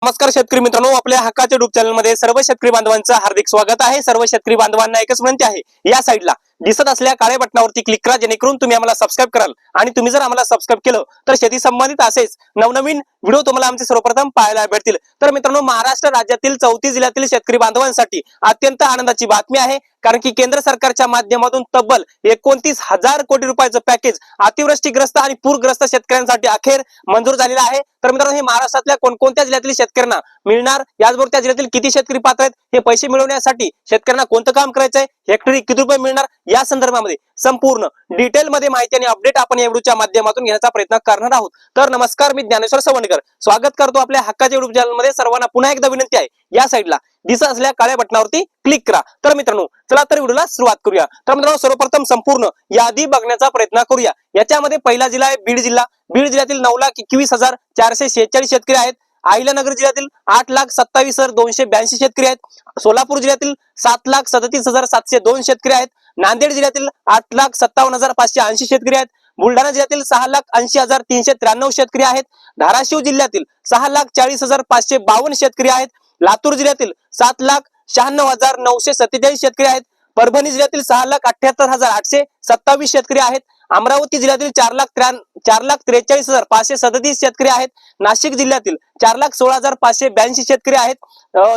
नमस्कार शेतकरी मित्रांनो, आपल्या हक्काच्या युट्यूब चॅनल मध्ये सर्व शेतकरी बांधवांचं हार्दिक स्वागत आहे। सर्व शेतकरी बांधवांना एकच विनंती आहे, या साईडला दिसत असलेल्या काळ्या बटनावरती क्लिक करा, जेणेकरून तुम्ही आम्हाला सबस्क्राईब कराल। आणि तुम्ही जर आम्हाला सबस्क्राईब केलं तर शेती संबंधित असेच नवनवीन व्हिडिओ तुम्हाला आमचे सर्वप्रथम पाहायला भेटतील। तर मित्रांनो, महाराष्ट्र राज्यातील 34 जिल्ह्यातील शेतकरी बांधवांसाठी अत्यंत आनंदाची बातमी आहे, कारण की केंद्र सरकारच्या माध्यमातून तब्बल 29,000 कोटी रुपयाचं पॅकेज अतिवृष्टीग्रस्त आणि पूरग्रस्त शेतकऱ्यांसाठी अखेर मंजूर झालेलं आहे। तर मित्रांनो, हे महाराष्ट्रातल्या कोणकोणत्या जिल्ह्यातील शेतकऱ्यांना मिळणार, याचबरोबर त्या जिल्ह्यातील किती शेतकरी पात्र आहेत, हे पैसे मिळवण्यासाठी शेतकऱ्यांना कोणतं काम करायचंय, हेक्टरी किती रुपये मिळणार, या संदर्भामध्ये संपूर्ण डिटेल मध्ये माहिती आणि अपडेट आपण या व्हिडिओच्या माध्यमातून घेण्याचा प्रयत्न करणार आहोत। तर नमस्कार, मी ज्ञानेश्वर सवंडकर स्वागत करतो आपल्या हक्काच्या युट्यूब चॅनल मध्ये। सर्वांना पुन्हा एकदा विनंती आहे, या साईडला दिसत असलेल्या काळ्या बटनावरती क्लिक करा। तर मित्रांनो, चला तर व्हिडिओला सुरुवात करूया। तर मित्रांनो, सर्वप्रथम संपूर्ण यादी बघण्याचा प्रयत्न करूया। याच्यामध्ये पहिला जिल्हा आहे बीड जिल्हा। बीड जिल्ह्यातील 9,21,446 शेतकरी आहेत। अहिल्यानगर जिल्ह्यातील 8,27,282 शेतकरी आहेत। सोलापूर जिल्ह्यातील 7,37,702 शेतकरी आहेत। नांदेड जिल्ह्यातील 8,57,580 शेतकरी आहेत। बुलढाणा जिल्ह्यातील 6,80,393 शेतकरी आहेत। धाराशिव जिल्ह्यातील 6,40,552 शेतकरी आहेत। लातूर जिल्ह्यातील 7,96,947 शेतकरी आहेत। परभणी जिल्ह्यातील 6,78,827 शेतकरी आहेत। अमरावती जिल्ह्यातील 4,43,537 शेतकरी आहेत। नाशिक जिल्ह्यातील 4,16,582 शेतकरी आहेत।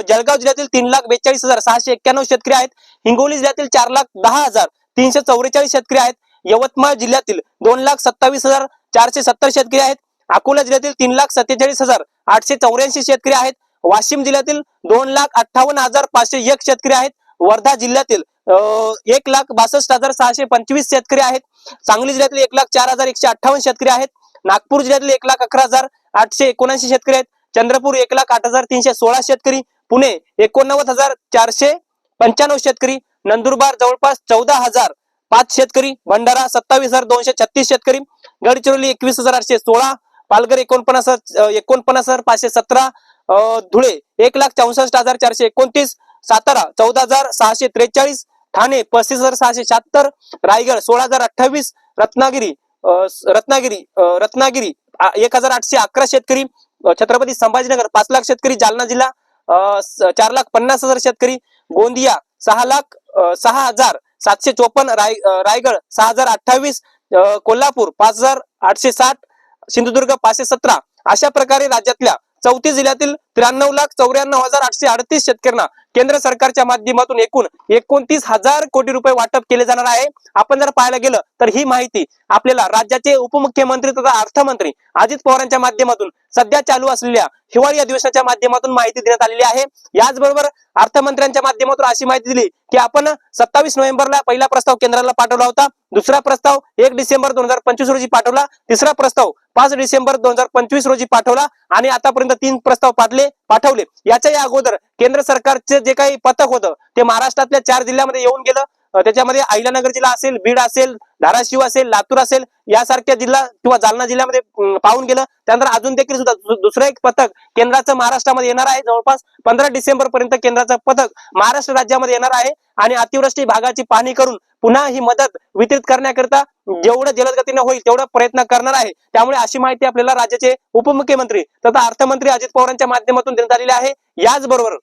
जळगाव जिल्ह्यातील 3,42,691 शेतकरी आहेत। हिंगोली जिल्ह्यातील 4,10,344 शेतकरी आहेत। यवतमाळ जिल्ह्यातील 2,27,470 शेतकरी आहेत। अकोला जिल्ह्यातील 3,47,884 शेतकरी आहेत। वाशिम जिल्ह्यातील 2,58,501 शेतकरी आहेत। वर्धा जिल्ह्यातील 1,62,625 शेतकरी आहेत। सांगली जिल्ह्यातील 1,04,158 शेतकरी आहेत। नागपूर जिल्ह्यातील 1,11,879 शेतकरी आहेत। चंद्रपूर 1,08,316 शेतकरी। पुणे 89,495 शेतकरी। नंदुरबार जवळपास 14,005 शेतकरी। भंडारा 27,236 शेतकरी। गडचिरोली 21,816। पालघर 49,517। धुळे 1,64,429। सातारा 14,643। ठाणे 35,676। रायगड 16,028। रत्नागिरी 1,811 शेतकरी। छत्रपती संभाजीनगर 5 लाख शेतकरी। जालना जिल्हा 4,50,000 शेतकरी। गोंदिया 6,0754। रायगड 6,028। कोल्हापूर 5,860। सिंधुदुर्ग 517। अशा प्रकारे राज्यातल्या 34 जिल्ह्यातील 93,94,838 शेतकऱ्यांना केंद्र सरकारच्या माध्यमातून एकूण 29,000 कोटी रुपये वाटप केले जाणार आहे। आपण जर पाहायला गेलं तर ही माहिती आपल्याला राज्याचे उपमुख्यमंत्री तथा अर्थमंत्री अजित पवारांच्या माध्यमातून सध्या चालू असलेल्या हिवाळी अधिवेशनाच्या माध्यमातून माहिती देण्यात आलेली आहे। याचबरोबर अर्थमंत्र्यांच्या माध्यमातून अशी माहिती दिली की आपण 27 नोव्हेंबरला पहिला प्रस्ताव केंद्राला पाठवला होता। दुसरा प्रस्ताव 1 डिसेंबर 2025 रोजी पाठवला। तिसरा प्रस्ताव 5 डिसेंबर 2025 रोजी पाठवला आणि आतापर्यंत 3 प्रस्ताव पाठवले। याच्या अगोदर केंद्र सरकारचे जे काही पथक होतं ते महाराष्ट्रातल्या 4 जिल्ह्यामध्ये येऊन गेलं। त्याच्यामध्ये अहिल्यानगर जिल्हा असेल, बीड असेल, धाराशिव असेल, लातूर असेल, यासारख्या जिल्हा किंवा जालना जिल्ह्यामध्ये पाहून गेलं। त्यानंतर अजून देखील सुद्धा दुसरं एक पथक केंद्राचं महाराष्ट्रामध्ये येणार आहे। जवळपास 15 डिसेंबर पर्यंत केंद्राचं पथक महाराष्ट्र राज्यामध्ये येणार आहे आणि अतिवृष्टी भागाची पाहणी करून पुन्हा ही मदत वितरित करण्याकरिता जेवढं जलद गतीने होईल तेवढा प्रयत्न करणार आहे। त्यामुळे अशी माहिती आपल्याला राज्याचे उपमुख्यमंत्री तथा अर्थमंत्री अजित पवारांच्या माध्यमातून देण्यात आलेली आहे। याचबरोबर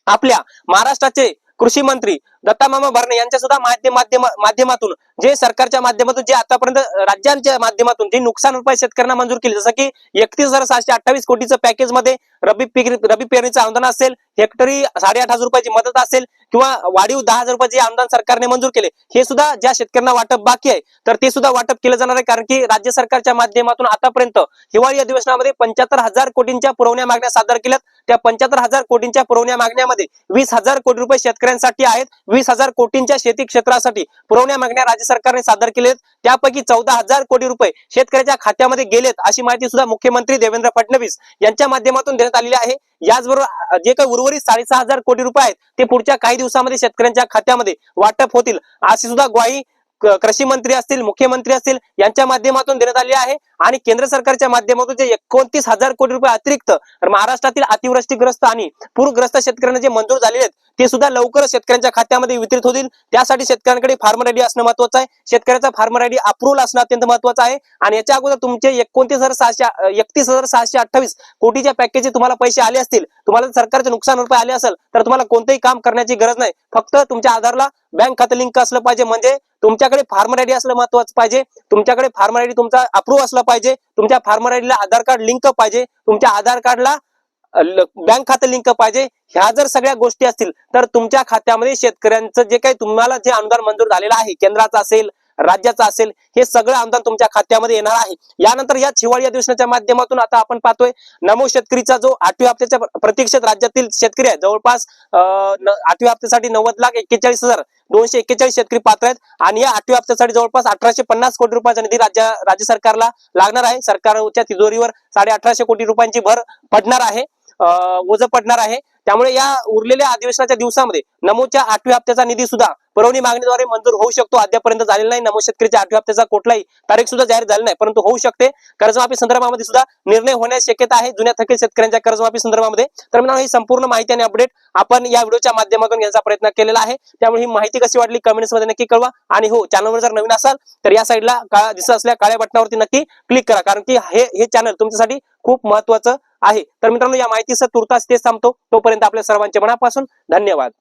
आपल्या महाराष्ट्राचे कृषी मंत्री दत्तामामा भरणे यांच्या सुद्धा माध्यमातून जे सरकारच्या माध्यमातून जे आतापर्यंत राज्यांच्या माध्यमातून जे नुकसान भरपाई शेतकऱ्यांना मंजूर केली, जसं की 31,728 कोटीचं पॅकेज मध्ये रबी पेरणीचं अनुदान असेल, हेक्टरी 8,500 रुपयाची मदत असेल किंवा वाढीव 10,000 रुपयाचे अनुदान सरकारने मंजूर केले, हे सुद्धा ज्या शेतकऱ्यांना वाटप बाकी आहे तर ते सुद्धा वाटप केलं जाणार आहे। कारण की राज्य सरकारच्या माध्यमातून आतापर्यंत हिवाळी अधिवेशनामध्ये 75,000 कोटींच्या पुरवण्या मागण्या सादर केल्यात। त्या 75,000 कोटींच्या पुरवण्या मागण्यामध्ये 20,000 कोटी रुपये शेतकऱ्यांसाठी आहेत। 20,000 कोटींच्या शेती क्षेत्रासाठी पुरवण्या मागण्या राज्य सरकारने सादर केलेत। त्यापैकी 14,000 कोटी रुपये शेतकऱ्याच्या खात्यामध्ये गेलेत, अशी माहिती सुद्धा मुख्यमंत्री देवेंद्र फडणवीस यांच्या माध्यमातून देण्यात आलेली आहे। याचबरोबर जे काही उर्वरित 6,500 कोटी रुपये आहेत ते पुढच्या काही दिवसामध्ये शेतकऱ्यांच्या खात्यामध्ये वाटप होतील, अशी सुद्धा ग्वाही कृषी मंत्री असतील, मुख्यमंत्री असतील यांच्या माध्यमातून देण्यात आली आहे आणि केंद्र सरकारच्या माध्यमातून जे 29,000 कोटी रुपये अतिरिक्त महाराष्ट्रातील अतिवृष्टीग्रस्त आणि पूरग्रस्त शेतकऱ्यांना जे मंजूर झालेले आहेत ते सुद्धा लवकरच शेतकऱ्यांच्या खात्यामध्ये वितरित होतील. त्यासाठी शेतकऱ्यांकडे फार्मर आयडी असणं महत्वाचं आहे. शेतकऱ्याचा फार्मर आयडी अप्रूव्हल असणं अत्यंत महत्वाचं आहे आणि याच्या अगोदर तुमचे 31,628 कोटीच्या पॅकेजचे तुम्हाला पैसे आले असतील, तुम्हाला सरकारचे नुकसान भरपाई आले असेल तर तुम्हाला कोणतेही काम करण्याची गरज नाही. फक्त तुमच्या आधारला बँक खातं लिंक असलं पाहिजे, म्हणजे तुमच्याकडे फार्मर आयडी असलं महत्वाचं पाहिजे. तुमच्याकडे फार्मर आयडी तुमचा अप्रूव्ह असला पाहिजे. तुमच्या फार्मर आयडीला आधार कार्ड लिंक पाहिजे. तुमच्या आधार कार्डला बँक खातं लिंक पाहिजे. ह्या जर सगळ्या गोष्टी असतील तर तुमच्या खात्यामध्ये शेतकऱ्यांचं जे काही तुम्हाला जे अनुदान मंजूर झालेलं आहे, केंद्राचं असेल, राज्याचं असेल, हे सगळं अनुदान तुमच्या खात्यामध्ये येणार आहे. यानंतर या हिवाळी अधिवेशनाच्या माध्यमातून आता आपण पाहतोय नमो शेतकरीचा जो 8व्या हप्त्याच्या प्रतीक्षेत राज्यातील शेतकरी आहे, जवळपास 8व्या हप्त्यासाठी 90,41,241 शेतकरी पात्र आहेत आणि या 8व्या हप्त्यासाठी जवळपास 1,850 कोटी रुपयाचा निधी राज्य सरकारला लागणार आहे. सरकारच्या तिजोरीवर 1,850 कोटी रुपयांची भर पडणार आहे, ओझं पडणार आहे. त्यामुळे या उरलेल्या अधिवेशनाच्या दिवसामध्ये नमोच्या 8व्या हप्त्याचा निधी सुद्धा पुरवणी मागणीद्वारे मंजूर होऊ शकतो. अद्यापर्यंत झालेला नाही. नमो शेतकरीच्या 8व्या हप्त्याचा कुठलाही तारीख सुद्धा जाहीर झाली नाही, परंतु होऊ शकते. कर्जमाफी संदर्भामध्ये सुद्धा निर्णय होण्याची शक्यता आहे जुन्या थकीत शेतकऱ्यांच्या कर्जमाफी संदर्भामध्ये. तर मित्रांनो, ही संपूर्ण माहिती आणि अपडेट आपण या व्हिडिओच्या माध्यमातून घेण्याचा प्रयत्न केलेला आहे. त्यामुळे ही माहिती कशी वाटली कमेंट्स मध्ये नक्की कळवा आणि हो, चॅनलवर जर नवीन असाल तर या साईडला दिसत असलेल्या काळ्या बटनावरती नक्की क्लिक करा, कारण की हे चॅनल तुमच्यासाठी खूप महत्वाचं आहे. तर मित्रांनो, या माहितीसह तुर्तास तेच थांबतो. तोपर्यंत आपल्या सर्वांचे मनापासून धन्यवाद.